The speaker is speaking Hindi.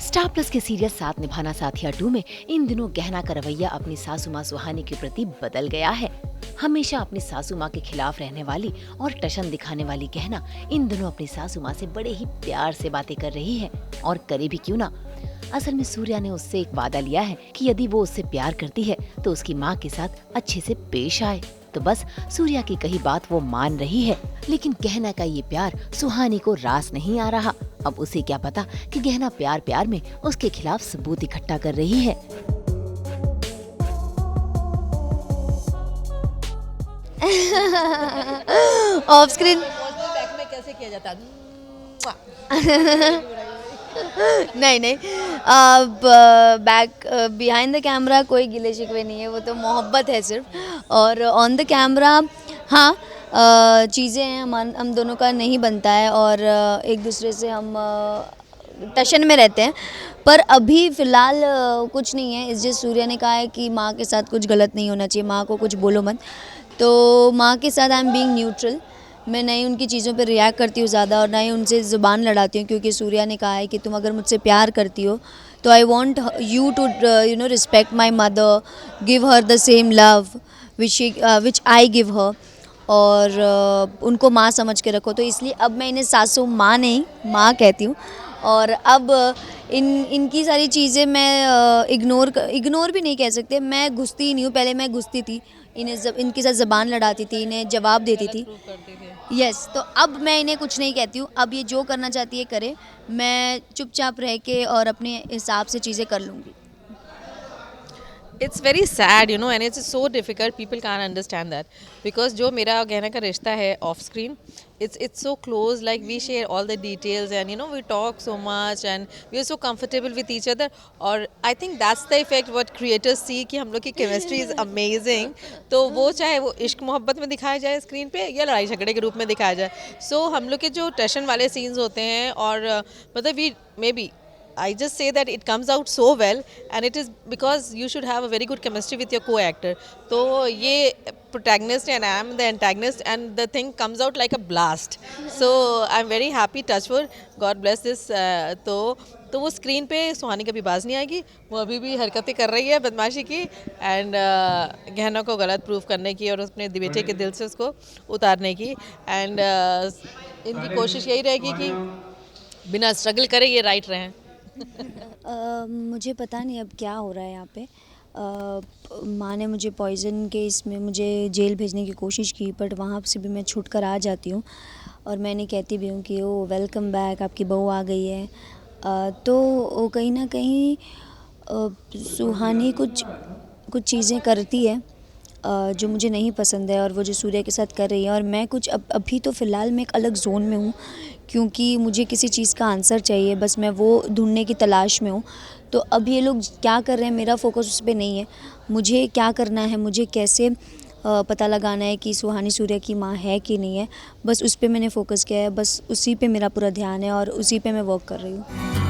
स्टार प्लस के सीरियल साथ निभाना साथिया 2 में इन दिनों गहना का रवैया अपनी सासू माँ सुहानी के प्रति बदल गया है। हमेशा अपनी सासू माँ के खिलाफ रहने वाली और टशन दिखाने वाली गहना इन दिनों अपनी सासू माँ से बड़े ही प्यार से बातें कर रही है, और करे भी क्यों ना। असल में सूर्या ने उससे एक वादा लिया है कि यदि वो उससे प्यार करती है तो उसकी माँ के साथ अच्छे से पेश आए। तो बस सूर्या की कही बात वो मान रही है, लेकिन गहना का ये प्यार सुहानी को रास नहीं आ रहा। अब उसे क्या पता कि गहना प्यार प्यार में उसके खिलाफ सबूत इकट्ठा कर रही है। ऑफ स्क्रीन बैक में कैसे किया जाता है? नहीं नहीं, अब बैक बिहाइंड द कैमरा कोई गिले शिकवे नहीं है, वो तो मोहब्बत है सिर्फ। और ऑन द कैमरा हाँ, चीज़ें हैं हम दोनों का नहीं बनता है, और एक दूसरे से हम टशन में रहते हैं। पर अभी फ़िलहाल कुछ नहीं है। इस जस्ट सूर्या ने कहा है कि माँ के साथ कुछ गलत नहीं होना चाहिए, माँ को कुछ बोलो मत। तो माँ के साथ आई एम बीइंग न्यूट्रल। मैं ना ही उनकी चीज़ों पे रिएक्ट करती हूँ ज़्यादा, और ना ही उनसे ज़ुबान लड़ाती हूँ, क्योंकि सूर्या ने कहा है कि तुम अगर मुझसे प्यार करती हो तो I want you to respect my mother, give her the same love which I give her, और उनको माँ समझ के रखो। तो इसलिए अब मैं इन्हें सासू माँ नहीं, माँ कहती हूँ। और अब इनकी सारी चीज़ें मैं इग्नोर भी नहीं कह सकते, मैं घुसती ही नहीं हूँ। पहले मैं घुसती थी, इनके साथ ज़बान लड़ाती थी, इन्हें जवाब देती थी। यस, तो अब मैं इन्हें कुछ नहीं कहती हूँ। अब ये जो करना चाहती है करे, मैं चुपचाप रह के और अपने हिसाब से चीज़ें कर लूँगी। It's very sad, you know, and it's so difficult. People can't understand that because जो मेरा गहना का रिश्ता है off screen, it's so close. Like we share all the details, and you know we talk so much, and we are so comfortable with each other. और I think that's the effect what creators see कि हम लोग की chemistry is amazing. तो वो चाहे वो इश्क मोहब्बत में दिखाया जाए स्क्रीन पे या लड़ाई झगड़े के रूप में दिखाया जाए, so हम लोग के जो टशन वाले सीन्स होते हैं, और मतलब we maybe I just say that it comes out so well, and it is because you should have a very good chemistry with your co-actor. तो ये protagonist and I am the antagonist, and the thing comes out like a blast. So I'm very happy, touch wood, God bless this. तो वो स्क्रीन पे सुहानी कभी बाज नहीं आएगी। वो अभी भी हरकतें कर रही है बदमाशी की, एंड गहनों को गलत प्रूफ करने की और अपने बेटे के दिल से उसको उतारने की, एंड इनकी कोशिश यही रहेगी कि बिना स्ट्रगल करे ये राइट रहें। मुझे पता नहीं अब क्या हो रहा है यहाँ पे। माँ ने मुझे पॉइज़न के इसमें मुझे जेल भेजने की कोशिश की, बट वहाँ से भी मैं छूट कर आ जाती हूँ, और मैंने कहती भी हूँ कि ओ वेलकम बैक, आपकी बहू आ गई है। तो कहीं ना कहीं सुहानी कुछ चीज़ें करती है जो मुझे नहीं पसंद है, और वो जो सूर्या के साथ कर रही है। और मैं कुछ अभी तो फ़िलहाल मैं एक अलग जोन में हूँ, क्योंकि मुझे किसी चीज़ का आंसर चाहिए, बस मैं वो ढूंढने की तलाश में हूँ। तो अब ये लोग क्या कर रहे हैं, मेरा फोकस उस पर नहीं है। मुझे क्या करना है, मुझे कैसे पता लगाना है कि सुहानी सूर्या की माँ है कि नहीं है, बस उस पर मैंने फोकस किया है। बस उसी पे मेरा पूरा ध्यान है और उसी पे मैं वर्क कर रही हूँ।